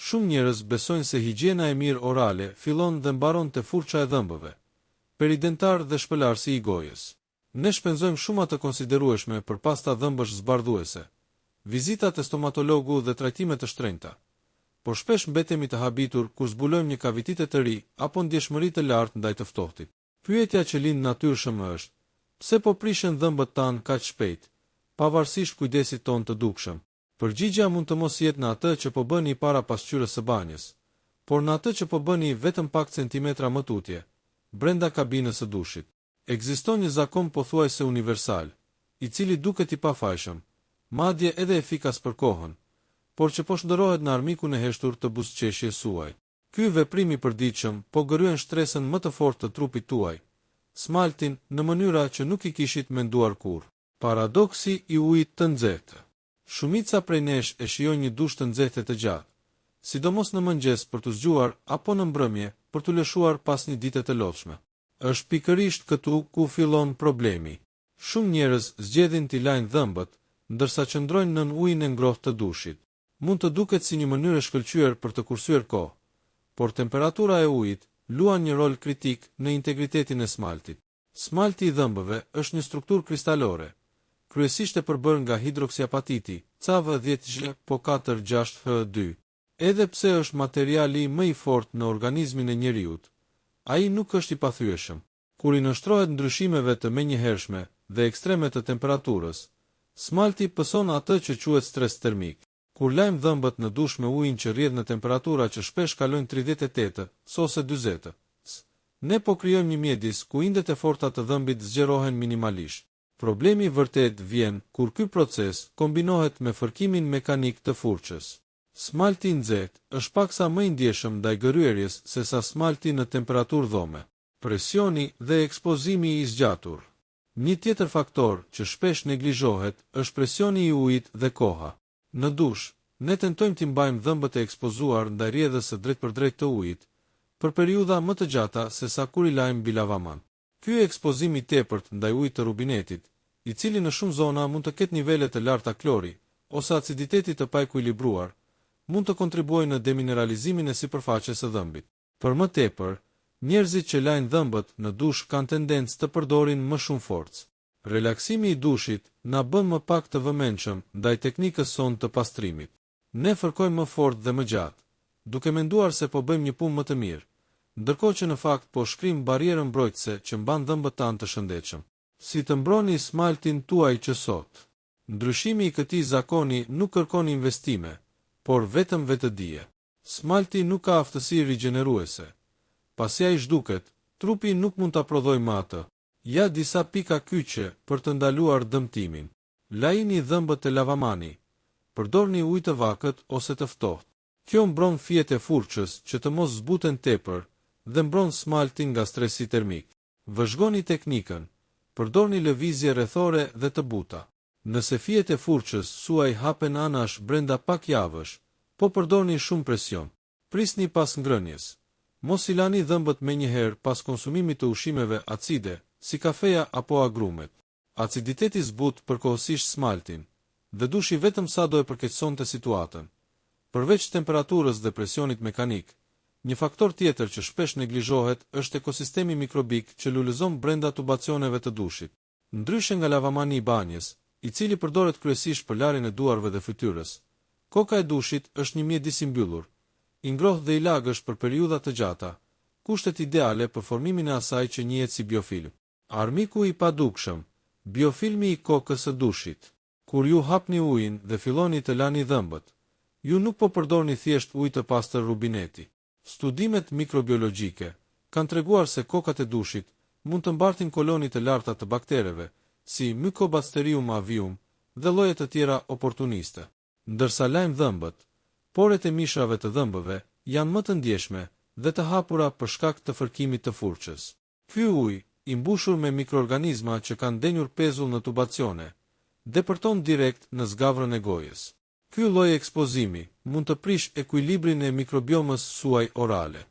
Shumë njerëz besojnë se higjiena e mirë orale fillon dhe mbaron te furça e dhëmbëve, peridentar dhe shpëlarësi i gojës. Ne shpenzojmë shumë të konsiderueshme për pasta dhëmbësh zbardhuese, vizita te stomatologu dhe trajtime të shtrenjta. Por shpesh mbetemi të habitur kur zbulojmë një kavitet të ri apo ndjeshmëri të lartë ndaj të ftohtit. Pyetja që lind natyrshëm është: pse po prishen dhëmbët tan kaq shpejt, pavarësisht kujdesit ton të dukshëm? Përgjigjja mund të mos jetë në atë që po bëni para pasqyrës së banjës, por në atë që po bëni vetëm pak centimetra më tutje, brenda kabinës së dushit. Ekziston një zakon pothuajse universal, i cili duket i pafajshëm, madje edhe efikas për kohën, por që po shndërrohet në armikun e heshtur të buzëqeshjes suaj. Ky veprim i përditshëm po gëryen shtresën më të fortë të trupit tuaj, smaltin, në mënyra që nuk i kishit menduar kurrë. Paradoksi i ujit të nxehtë. Shumica prej nesh e shijojnë një dush të nxehtë të gjatë, sidomos në mëngjes për të zgjuar apo në mbrëmje për të lëshuar pas një dite të lodhshme. Është pikërisht këtu ku fillon problemi. Shumë njerëz zgjedhin t'i lajnë dhëmbët, ndërsa qëndrojnë nën ujin e ngrohtë të dushit. Mund të duket si një mënyrë e shkëlqyer për të kursyer kohë, por temperatura e ujit luan një rol kritik në integritetin e smaltit. Smalti i dhëmbëve është një strukturë kristalore, kryesisht e përbërë nga hidroksiapatiti, CaV10Po4-6H2. Edhe pse është materiali më i fortë në organizmin e njeriut, ai nuk është i pathyeshëm. Kur i nështrohet ndryshimeve të menjëhershme dhe ekstreme të temperaturës, smalti pëson atë që quhet stres termik. Kur lajmë dhëmbët në dush me ujin që rrjedh në temperatura që shpesh kalojnë 38 ose 40, ne po krijojmë një mjedis ku indet e forta të dhëmbit zgjerohen minimalisht. Problemi vërtet vjen kur ky proces kombinohet me fërkimin mekanik të furçës. Smalti i nxehtë është paksa më i ndjeshëm ndaj gëryerjes se sa smalti në temperaturë dhome. Presioni dhe ekspozimi i zgjatur. Një tjetër faktor që shpesh neglizhohet është presioni i ujit dhe koha. Në dush, ne tentojmë t'i mbajmë dhëmbët e ekspozuar ndaj rrjedhës së drejtpërdrejtë të ujit për periudha më të gjata se sa kur i lajmë mbi lavaman. Ky ekspozim i tepërt ndaj ujit të rubinetit, i cili në shumë zona mund të ketë nivele të larta klori ose aciditeti të paekuilibruar, mund të kontribuojë në demineralizimin e sipërfaqes së dhëmbit. Për më tepër, njerëzit që lajnë dhëmbët në dush kanë tendencë të përdorin më shumë forcë. Relaksimi i dushit na bën më pak të vëmendshëm ndaj teknikës sonë të pastrimit. Ne fërkojmë më fort dhe më gjatë, duke menduar se po bëjmë një punë më të mirë, ndërkohë që në fakt po shkrim barierën mbrojtëse që mban dhëmbët tanë të shëndetshëm. Si të mbroni smaltin tuaj që sot? Ndryshimi i këtij zakoni nuk kërkon investime, por vetëm vetëdije. Smalti nuk ka aftësi rigjeneruese. Pasi ai zhduket, trupi nuk mund ta prodhojë më atë. Ja disa pika kyçe për të ndaluar dëmtimin. Lajini dhëmbët e lavamani. Përdorni ujë të vakët ose të ftohtë. Kjo mbron fijet e furçës që të mos zbuten tepër dhe mbron smaltin nga stresi termik. Vëzhgoni teknikën. Përdorni lëvizje rrethore dhe të buta. Nëse fijet e furçës suaj hapen anash brenda pak javësh, po përdorni shumë presion. Prisni pas ngrënjes. Mos i lani dhëmbët menjëherë pas konsumimit të ushqimeve acide, si kafeja apo agrumet. Aciditeti zbut përkohësisht smaltin, dhe dushi vetëm sa do e përkeqësonte situatën. Përveç temperaturës dhe presionit mekanik, një faktor tjetër që shpesh neglizhohet është ekosistemi mikrobik që lulëzon brenda tubacioneve të dushit. Ndryshe nga lavamani i banjës, i cili përdoret kryesisht për larjen e duarve dhe fytyrës, koka e dushit është një mjedis i mbyllur, i ngrohtë dhe i lagësh për periudha të gjata, kushtet ideale për formimin e asaj që njihet si biofilm. Armiku i padukshëm, biofilmi i kokës së dushit. Kur ju hapni ujin dhe filloni të lani dhëmbët, ju nuk po përdorni thjesht ujë të pastër rubineti. Studimet mikrobiologjike kanë treguar se kokat e dushit mund të mbartin koloni të larta të baktereve, si Mycobacterium avium dhe lloje të tjera oportuniste. Ndërsa lajmë dhëmbët, poret e mishrave të dhëmbëve janë më të ndjeshme dhe të hapura për shkak të fërkimit të furçës. Ky ujë, i mbushur me mikroorganizma që kanë denjur pezull në tubacione, depërton direkt në zgavrën e gojës. Ky lloj ekspozimi mund të prish ekuilibrin e mikrobiomës suaj orale.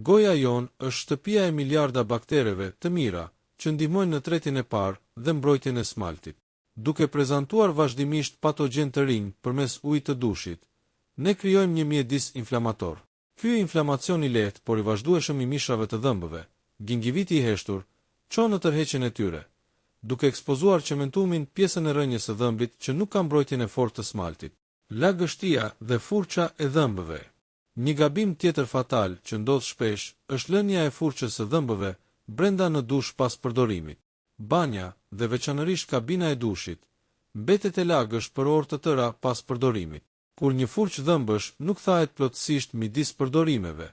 Goja jon është shtëpia e miliarda baktereve të mira që ndihmojnë në tretjen e parë dhe mbrojtjen e smaltit. Duke prezantuar vazhdimisht patogjen të rinj përmes ujit të dushit, ne krijojmë një mjedis inflamator. Ky inflamacion i lehtë por i vazhdueshëm i mishrave të dhëmbëve, gingiviti i heshtur, çon në tërheqjen e tyre, duke ekspozuar cementumin pjesën e rrënjës së dhëmbit që nuk ka mbrojtjen e fortë të smaltit. Lagështia dhe furça e dhëmbëve. Një gabim tjetër fatal që ndodh shpesh është lënia e furçës së dhëmbëve brenda në dush pas përdorimit. Banja dhe veçanërisht kabina e dushit mbetet e lagësh për orë të tëra pas përdorimit. Kur një furçë dhëmbësh nuk thahet plotësisht midis përdorimeve,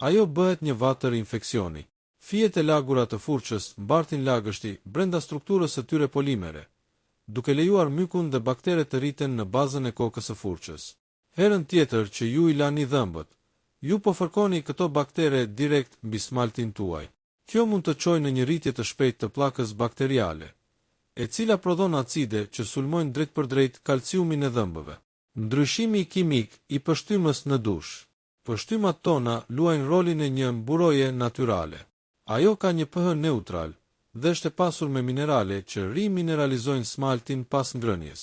ajo bëhet një vatër infeksioni. Fijet e lagura të furçës mbartin lagështi brenda strukturës së tyre polimere, duke lejuar mykun dhe bakteret të rriten në bazën e kokës së furçës. Herën tjetër që ju i lani dhëmbët, ju po fërkoni këto baktere direkt mbi smaltin tuaj. Kjo mund të çojë në një rritje të shpejtë të pllakës bakteriale, e cila prodhon acide që sulmojnë drejt për drejt kalciumin e dhëmbëve. Ndryshimi kimik i pështymës në dush. Pështymat tona luajnë rolin e një mburoje natyrale. Ajo ka një pH neutral dhe është e pasur me minerale që rimineralizojnë smaltin pas ngrënies.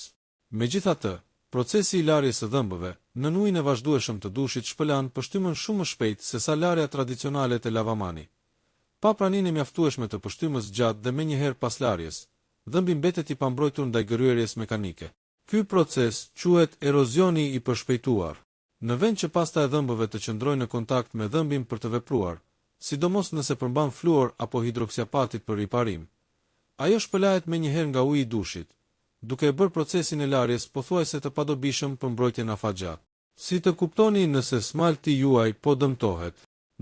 Megjithatë, procesi i larjes së dhëmbëve në ujin e vazhdueshëm të dushit shpëlan pështymën shumë më shpejt se sa larja tradicionale te lavamani. Pa praninë e mjaftueshme të pështymës gjatë dhe menjëherë pas larjes, dhëmbi mbetet i pambrojtur ndaj gërryerjes mekanike. Ky proces quhet erozioni i përshpejtuar. Në vend që pasta e dhëmbëve të qëndrojë në kontakt me dhëmbin për të vepruar, sidomos nëse përmban fluor apo hidroksiapatit për riparim, ajo shpëlahet menjëherë nga uji i dushit, duke e bërë procesin e larjes pothuajse të padobishëm për mbrojtjen afatgjat. Si të kuptoni nëse smalti juaj po dëmtohet?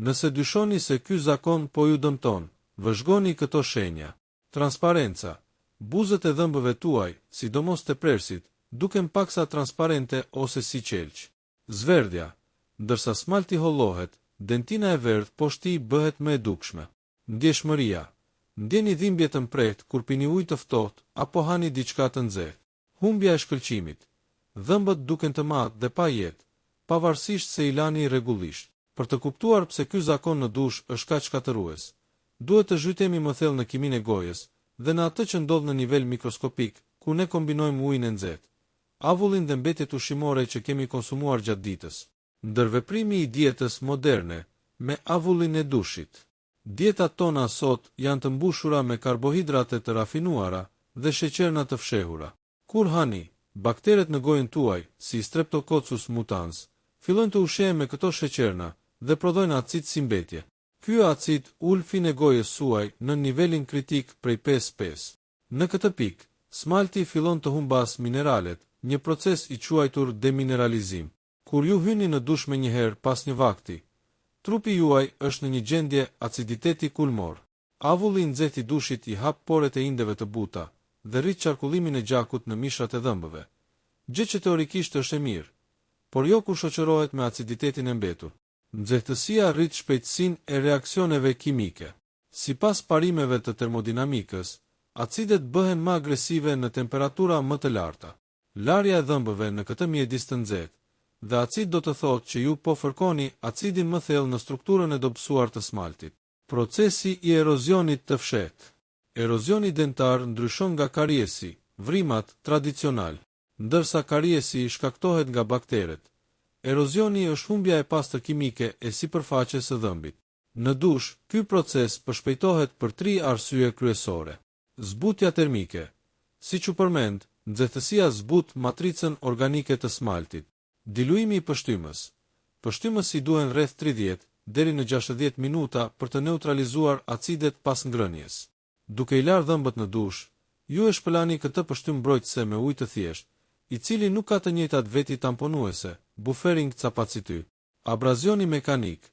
Nëse dyshoni se ky zakon po ju dëmton, vëzhgoni këto shenja. Transparenca. Buzët e dhëmbëve tuaj, sidomos të prersit, duken paksa transparente ose si qelq. Zverdhja. Ndërsa smalti hollohet, dentina e verdh poshti bëhet më e dukshme. Ndjeshmëria. Ndjeni dhimbje të mprehtë kur pini ujë të ftohtë apo hani diçka të nxehtë. Humbja e shkëlqimit. Dhëmbët duken të matë dhe pa jetë, pavarësisht se i lani rregullisht. Për të kuptuar pse ky zakon në dush është kaq shkatërues, duhet të zhytemi më thellë në kimin e gojës dhe në atë që ndodh në nivel mikroskopik, ku ne kombinojmë ujin e nxehtë, avullin dhe mbetjet ushqimore që kemi konsumuar gjatë ditës. Ndërveprimi i dietës moderne me avullin e dushit. Dietat tona sot janë të mbushura me karbohidrate të rafinuara dhe sheqerna të fshehura. Kur hani, bakteret në gojën tuaj, si Streptococcus mutans, fillojnë të ushqehen me këto sheqerna dhe prodhojnë acid si mbetje. Ky acid ul fin e gojës suaj në nivelin kritik prej 5-5. Në këtë pikë, smalti fillon të humbas mineralet, një proces i quajtur demineralizim. Kur ju hyni në dush menjëherë pas një vakti, trupi juaj është në një gjendje aciditeti kulmor. Avulli i nxehtë i dushit i hap poret e indeve të buta dhe rrit qarkullimin e gjakut në mishrat e dhëmbëve. Gjë që teorikisht është e mirë, por jo kur shoqërohet me aciditetin e mbetur. Nxehtësia rrit shpejtësinë e reaksioneve kimike. Sipas parimeve të termodinamikës, acidet bëhen më agresive në temperatura më të larta. Larja e dhëmbëve në këtë mjedis të nxehtë dhe acid do të thotë që ju po fërkoni acidin më thellë në strukturën e dobësuar të smaltit. Procesi i erozionit të fshehtë. Erozioni dentar ndryshon nga kariesi, vrimat tradicional, ndërsa kariesi shkaktohet nga bakteret. Erozioni është humbja e pastër kimike e sipërfaqes së dhëmbit. Në dush, ky proces përshpejtohet për 3 arsye kryesore. Zbutja termike. Siç u përmend, nxehtësia zbut matricën organike të smaltit. Diluimi i pështymës. Pështymës i duhen rreth 30 deri në 60 minuta për të neutralizuar acidet pas ngrënies. Duke i larë dhëmbët në dush, ju e shpëlani këtë pështym mbrojtëse me ujë të thjeshtë, i cili nuk ka të njëjtat veti tamponuese, buffering capacity. Abrazioni mekanik.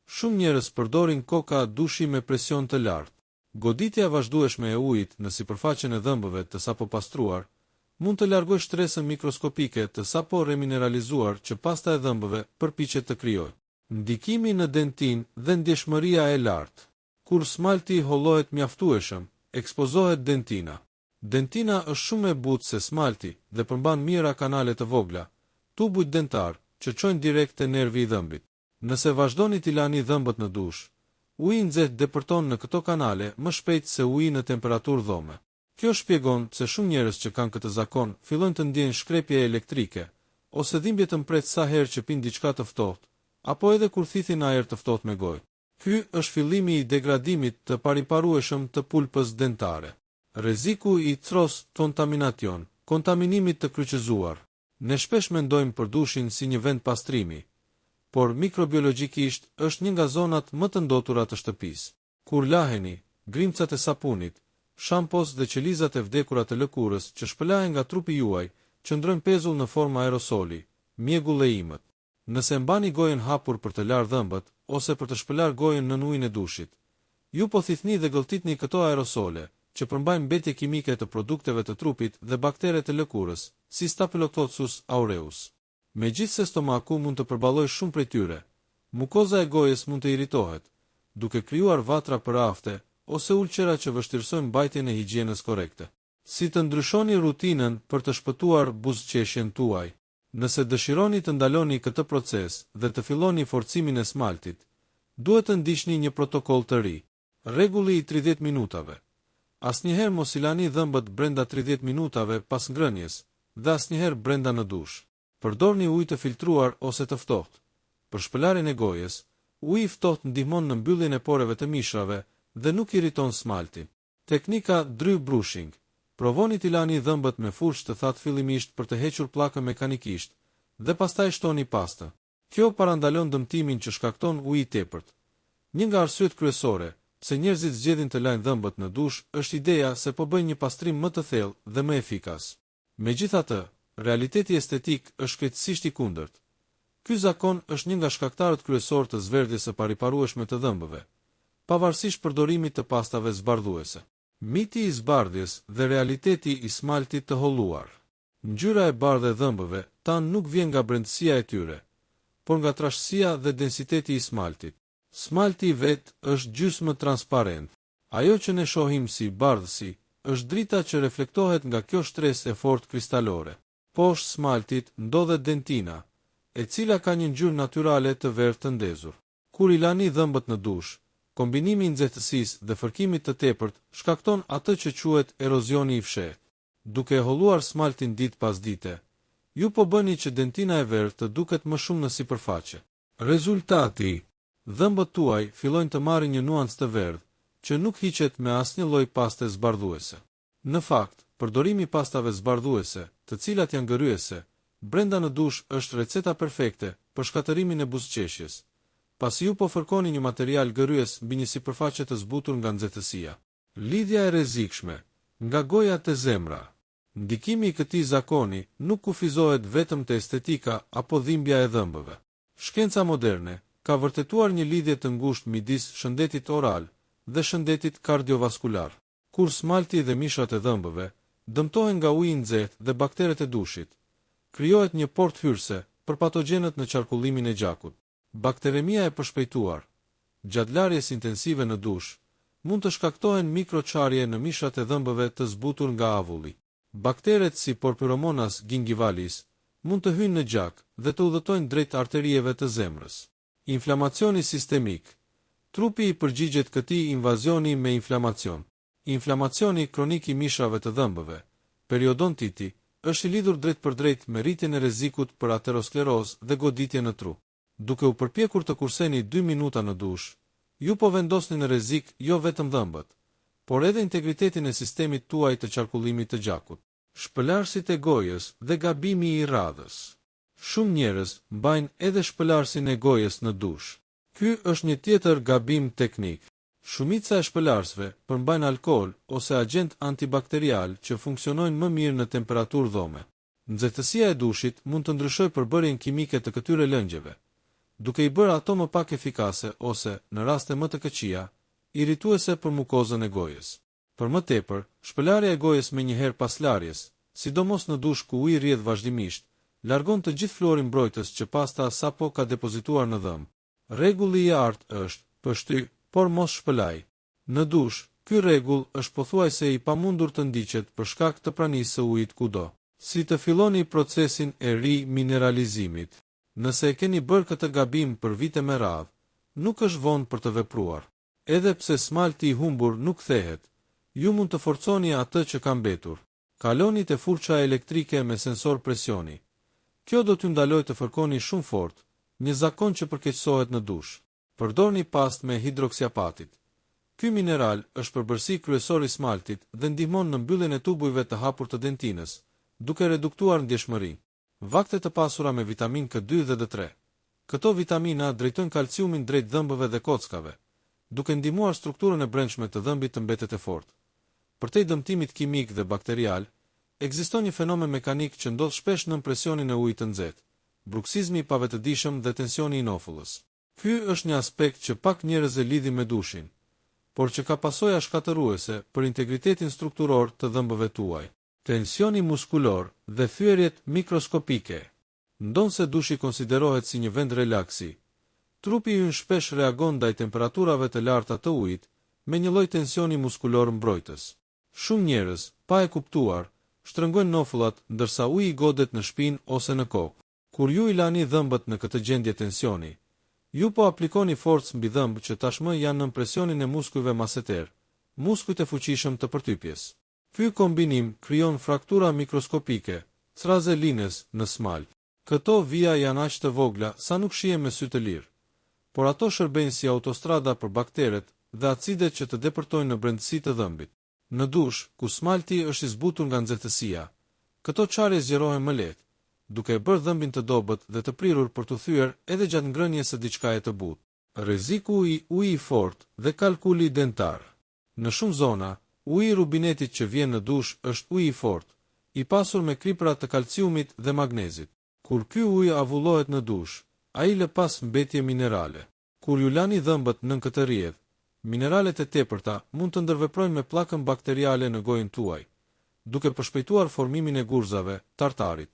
Shumë njerëz përdorin koka dushi me presion të lartë. Goditja vazhdueshme e ujit në sipërfaqen e dhëmbëve të sapo pastruar mund të largojë shtresën mikroskopike të sapo remineralizuar që pasta e dhëmbëve përpiqet të krijojë. Ndikimi në dentin dhe ndjeshmëria e lartë. Kur smalti hollohet mjaftueshëm, ekspozohet dentina. Dentina është shumë e butë se smalti dhe përmban mijëra kanale të vogla, tubujt dentar, që çojnë direkt te nervi i dhëmbit. Nëse vazhdoni t'i lani dhëmbët në dush, uji i nxehtë depërton në këto kanale më shpejt se uji në temperaturë dhome. Kjo shpjegon pse shumë njerëz që kanë këtë zakon fillojnë të ndjejnë shkrepje elektrike ose dhimbje të mpret sa herë që pin diçka të ftohtë, apo edhe kur thithin ajër të ftohtë me gojë. Ky është fillimi i degradimit të pariparueshëm të pulpës dentare. Rreziku i cross-contamination, kontaminimit të kryqëzuar. Ne shpesh mendojmë për dushin si një vend pastrimi, por mikrobiologjikisht është një nga zonat më të ndotura të shtëpisë. Kur laheni, grimcat e sapunit, shampos dhe qelizat e vdekura të lëkurës që shpëlahen nga trupi juaj, qëndrojnë pezull në forma aerosoli, mjegull e imët. Nëse mbani gojën hapur për të larë dhëmbët, ose për të shpëlar gojën në ujin e dushit, ju po thithni dhe gëlltitni këto aerosole, që përmbajnë mbetje kimike të produkteve të trupit dhe bakteret e lëkurës, si Staphylococcus aureus. Megjithse stomaku mund të përballojë shumë prej tyre, mukoza e gojës mund të irritohet, duke krijuar vatra për afte ose ulqera që vështirësojnë mbajtjen e higjienës korrekte. Si të ndryshoni rutinën për të shpëtuar buzëqeshjen tuaj? Nëse dëshironi të ndaloni këtë proces dhe të filloni forcimin e smaltit, duhet të ndiqni një protokoll të ri. Rregulli i 30 minutave. Asnjëherë mos i lani dhëmbët brenda 30 minutave pas ngrënies dhe asnjëherë brenda në dush. Përdorni ujë të filtruar ose të ftohtë. Për shpëlarjen e gojës, uji i ftohtë ndihmon në mbylljen e poreve të mishrave dhe nuk irriton smaltin. Teknika dry brushing. Provoni t'i lani dhëmbët me furçë të thatë fillimisht për të hequr pllakën mekanikisht dhe pastaj shtoni pastën. Kjo parandalon dëmtimin që shkakton uji i tepërt. Një nga arsyet kryesore pse njerëzit zgjedhin të lajnë dhëmbët në dush është ideja se po bëjnë një pastrim më të thellë dhe më efikas. Megjithatë, realiteti estetik është krejtësisht i kundërt. Ky zakon është një nga shkaktarët kryesor të zverdhjes së pariparueshme të dhëmbëve, pavarësisht përdorimit të pastave zbardhuese. Miti i zbardhjes dhe realiteti i smaltit të holluar. Ngjyra e bardhë e dhëmbëve tan nuk vjen nga brendësia e tyre, por nga trashësia dhe densiteti i smaltit. Smalti i vet është gjysmë transparent. Ajo që ne shohim si bardhësi është drita që reflektohet nga kjo shtresë e fortë kristalore. Poshtë smaltit ndodhet dentina, e cila ka një ngjyrë natyrale të verdhë të ndezur. Kur i lani dhëmbët në dush, kombinimi i nxehtësisë dhe fërkimit të tepërt shkakton atë që quhet erozioni i fshehtë. Duke e holluar smaltin ditë pas dite, ju po bëni që dentina e verdhë të duket më shumë në sipërfaqe. Rezultati: dhëmbët tuaj fillojnë të marrin një nuancë të verdhë, që nuk hiqet me asnjë lloj paste zbardhuese. Në fakt, përdorimi i pastave zbardhuese, të cilat janë gëryese, brenda në dush është receta perfekte për shkatërimin e buzëqeshjes. Pasi ju po fërkoni një material gëryes mbi një sipërfaqe të zbutur nga nxehtësia. Lidhja e rrezikshme nga goja te zemra. Ndikimi i këtij zakoni nuk kufizohet vetëm te estetika apo dhimbja e dhëmbëve. Shkenca moderne ka vërtetuar një lidhje të ngushtë midis shëndetit oral dhe shëndetit kardiovaskular. Kur smalti dhe mishrat e dhëmbëve dëmtohen nga uji i nxehtë dhe bakteret e dushit, krijohet një portë hyrëse për patogjenët në qarkullimin e gjakut. Bakteremia e përshpejtuar, gjatë larjes intensive në dush, mund të shkaktohen mikroçarje në mishrat e dhëmbëve të zbutur nga avulli. Bakteret si Porphyromonas gingivalis mund të hyjnë në gjak dhe të udhëtojnë drejt arterieve të zemrës. Inflamacioni sistemik. Trupi i përgjigjet këtij invazioni me inflamacion. Inflamacioni kronik i mishrave të dhëmbëve, periodontiti, është i lidhur drejt për drejt me rritjen e rrezikut për aterosklerozë dhe goditje në tru. Duke u përpjekur të kurseni 2 minuta në dush, ju po vendosni në rrezik jo vetëm dhëmbët, por edhe integritetin e sistemit tuaj të qarkullimit të gjakut. Shpëlarësit e gojës dhe gabimi i radhës. Shumë njerëz mbajnë edhe shpëlarësin e gojës në dush. Ky është një tjetër gabim teknik. Shumica e shpëlarësve përmbajnë alkool ose agent antibakterial që funksionojnë më mirë në temperaturë dhome. Nxehtësia e dushit mund të ndryshojë përbërjen kimike të këtyre lëngjeve, duke i bërë ato më pak efikase ose, në raste më të këqija, irrituese për mukozën e gojës. Për më tepër, shpëlarja e gojës me njëherë pas larjes, sidomos në dush ku uji rrjedh vazhdimisht, largon të gjithë florin mbrojtës që pasta sapo ka depozituar në dhëmbë. Rregulli i artë është: pështy, por mos shpëlaj. Në dush, ky rregull është pothuajse i pamundur të ndiqet për shkak të pranisë së ujit kudo. Si të filloni procesin e rimineralizimit. Nëse e keni bërë këtë gabim për vite me radhë, nuk është vonë për të vepruar. Edhe pse smalti i humbur nuk kthehet, ju mund të forconi atë që ka mbetur. Kaloni te furça elektrike me sensor presioni. Kjo do t'ju ndaloj të fërkoni shumë fort, një zakon që përkeqësohet në dush. Përdorni pastë me hidroksiapatit. Ky mineral është përbërësi kryesor i smaltit dhe ndihmon në mbylljen e tubujve të hapur të dentinës, duke reduktuar ndjeshmëri. Vakte të pasura me vitamin K2 dhe D3. Këto vitamina drejtojnë kalciumin drejt dhëmbëve dhe kockave, duke ndihmuar strukturën e brendshme të dhëmbit të mbetet e fortë. Përtej dëmtimit kimik dhe bakterial, ekziston një fenomen mekanik që ndodh shpesh nën presionin e ujit të nxehtë, bruksizmi i pavetëdijshëm dhe tensioni i inofullës. Ky është një aspekt që pak njerëz e lidhin me dushin, por që ka pasoja shkatëruese për integritetin strukturor të dhëmbëve tuaj. Tensioni muskulor dhe thyerjet mikroskopike. Ndonse dushi konsiderohet si një vend relaksi, trupi ynë shpesh reagon ndaj temperaturave të larta të ujit me një lloj tensioni muskulor mbrojtës. Shumë njerëz, pa e kuptuar, shtrëngojnë nofullat ndërsa uji godet në shpinë ose në kokë. Kur ju i lani dhëmbët në këtë gjendje tensioni, ju po aplikoni forcë mbi dhëmbë që tashmë janë nën presionin e muskujve maseter, muskujt e fuqishëm të përtypjes. Ky kombinim krijon fraktura mikroskopike, thraze lines në smal. Këto vija janë aq të vogla sa nuk shihen me sy të lirë, por ato shërbejnë si autostrada për bakteret dhe acidet që të depërtojnë në brendësi të dhëmbit. Në dush, ku smalti është i zbutur nga nxehtësia, këto çarje zgjerohen më lehtë, duke e bërë dhëmbin të dobët dhe të prirur për të thyer edhe gjatë ngrënies së diçkaje të butë. Rreziku i ujit i fortë dhe kalkuli dentar. Në shumë zona, uji i rubinetit që vjen në dush është uji i fortë, i pasur me kripra të kalciumit dhe magnezit. Kur ky ujë avullohet në dush, ai lë pas mbetje minerale. Kur ju lani dhëmbët nën këtë rrjedh, mineralet e tepërta mund të ndërveprojnë me pllakën bakteriale në gojën tuaj, duke përshpejtuar formimin e gurzave, tartarit.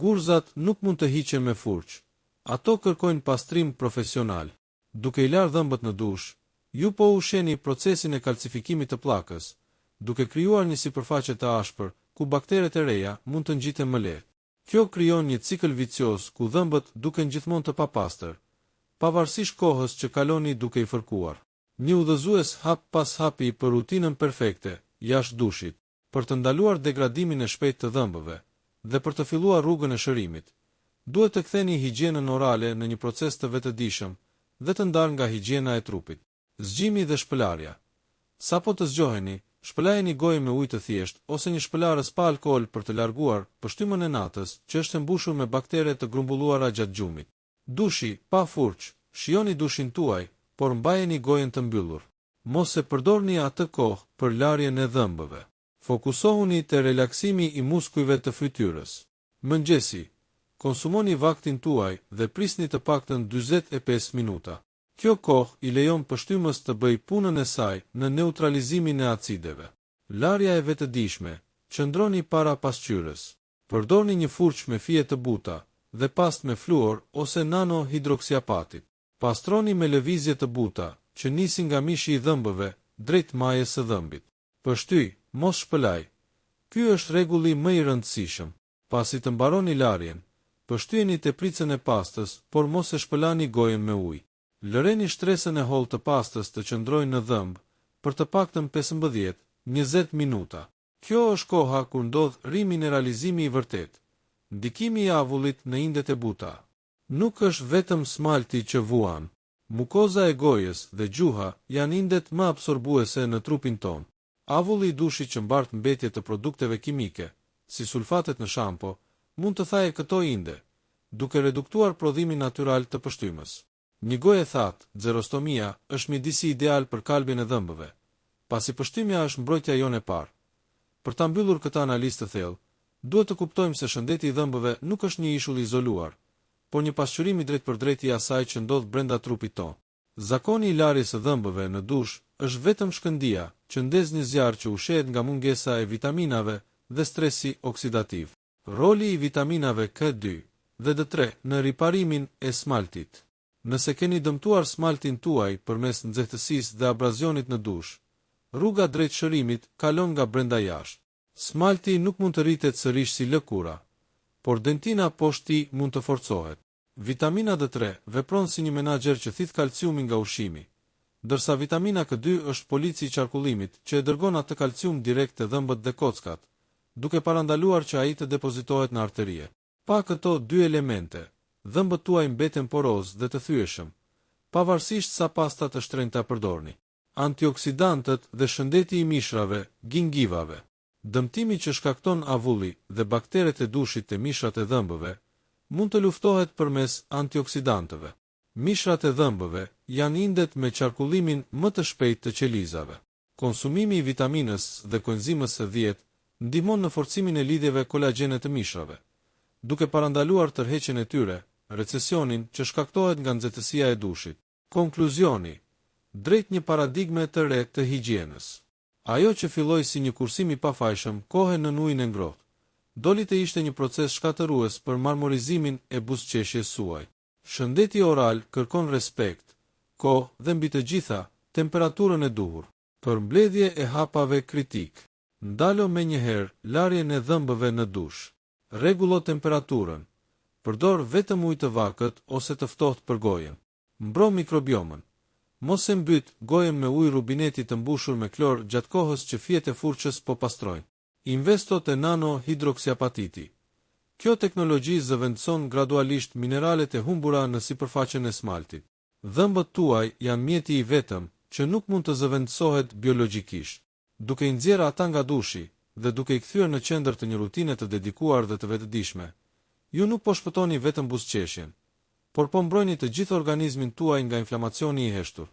Gurzat nuk mund të hiqen me furç. Ato kërkojnë pastrim profesional. Duke i larë dhëmbët në dush, ju po ushqeni procesin e kalcifikimit të pllakës, duke krijuar një sipërfaqe të ashpër ku bakteret e reja mund të ngjiten më lehtë. Kjo krijon një cikël vicioz ku dhëmbët duken gjithmonë të papastër, pavarësisht kohës që kaloni duke i fërkuar. Një udhëzues hap pas hapi për rutinën perfekte jashtë dushit, për të ndaluar degradimin e shpejtë të dhëmbëve dhe për të filluar rrugën e shërimit, duhet të ktheni higjienën orale në një proces të vetëdijshëm dhe të ndarë nga higjiena e trupit. Zgjimi dhe shpëlarja. Sapo të zgjoheni, shpëlajeni gojën me ujë të thjeshtë ose një shpëlarës pa alkool për të larguar pështymën e natës që është e mbushur me baktere të grumbulluara gjatë gjumit. Dushi pa furç. Shijoni dushin tuaj, por mbajeni gojën të mbyllur. Mos e përdorni atë kohë për larjen e dhëmbëve. Fokusohuni te relaksimi i muskujve të fytyrës. Mëngjesi, konsumoni vaktin tuaj dhe prisni të paktën 45 minuta. Kjo kohë i lejon pështymës të bëjë punën e saj në neutralizimin e acideve. Larja e vetëdijshme. Qëndroni para pasqyrës. Përdorni një furç me fije të buta dhe pastë me fluor ose nano hidroksiapatit. Pastroni me lëvizje të buta, që nisin nga mishi i dhëmbëve drejt majës së dhëmbit. Pështyj, mos shpëlaj. Ky është rregulli më i rëndësishëm. Pasi të mbaroni larjen, pështyeni tepricën e pastës, por mos e shpëlani gojën me ujë. Lëreni shtresën e hollë të pastës të qëndrojë në dhëmbë për të paktën 15-20 minuta. Kjo është koha kur ndodh rimineralizimi i vërtet, ndikimi i avullit në indet e buta. Nuk është vetëm smalti që vuan. Mukoza e gojës dhe gjuha janë indet më absorbuese në trupin ton. Avulli i dushit që mbart mbetje të produkteve kimike, si sulfatet në shampo, mund të thajë këto inde, duke reduktuar prodhimin natyral të pështymës. Një gojë e thatë, xerostomia, është mjedisi ideal për kalbin e dhëmbëve, pasi pështymja është mbrojtja jone e parë. Për ta mbyllur këtë analizë të thellë, duhet të kuptojmë se shëndeti i dhëmbëve nuk është një ishull izoluar, por një pasqyrim i drejtpërdrejtë i asaj që ndodh brenda trupit tonë. Zakoni i larjes së dhëmbëve në dush është vetëm shkëndija që ndez një zjarr që ushehet nga mungesa e vitaminave dhe stresi oksidativ. Roli i vitaminave K2 dhe D3 në riparimin e smaltit. Nëse keni dëmtuar smaltin tuaj përmes nxehtësisë dhe abrazionit në dush, rruga drejt shërimit kalon nga brenda jashtë. Smalti nuk mund të rritet sërish si lëkura, por dentina poshtë tij mund të forcohet. Vitamina D3 vepron si një menaxher që thith kalciumin nga ushqimi, ndërsa vitamina K2 është polici i qarkullimit që e dërgon atë kalcium direkt te dhëmbët dhe kockat, duke parandaluar që ai të depozitohet në arterie. Pa këto dy elemente, dhëmbët tuaj mbeten poroz dhe të thyeshëm, pavarësisht sa pasta të shtrenjta përdorni. Antioksidantët dhe shëndeti i mishrave, gingivave. Dëmtimi që shkakton avulli dhe bakteret e dushit të mishrat e dhëmbëve mund të luftohet përmes antioksidantëve. Mishrat e dhëmbëve janë indet me qarkullimin më të shpejt të qelizave. Konsumimi i vitaminës dhe koenzimës së 10 ndihmon në forcimin e lidhjeve kolagjene të mishrave, duke parandaluar tërheqjen e tyre, recesionin që shkaktohet nga nxehtësia e dushit. Konkluzioni: drejt një paradigme të re të higjienës. Ajo që filloi si një kursim i pafajshëm kohe në ujin e ngrohtë, doli të ishte një proces shkatërues për marmorizimin e buzëqeshjes suaj. Shëndeti oral kërkon respekt, kohë dhe mbi të gjitha, temperaturën e duhur. Për mbledhje e hapave kritik. Ndalo menjëherë larjen e dhëmbëve në dush. Rregullo temperaturën. Përdor vetëm ujë të vakët ose të ftohtë për gojen. Mbro mikrobiomën. Mos e mbyt gojen me ujë rubineti të mbushur me klor gjatë kohës që fjet e furçës po pastrojnë. Investo te nanohidroksiapatiti. Kjo teknologji zëvendëson gradualisht mineralet e humbura në sipërfaqen e smaltit. Dhëmbët tuaj janë mjeti i vetëm që nuk mund të zëvendësohet biologjikisht. Duke i nxjerrë ata nga dushi dhe duke i kthyer në qendër të një rutine të dedikuar dhe të vetëdijshme, ju nuk po shpëtoni vetëm buzëqeshjen, por po mbrojni të gjithë organizmin tuaj nga inflamacioni i heshtur.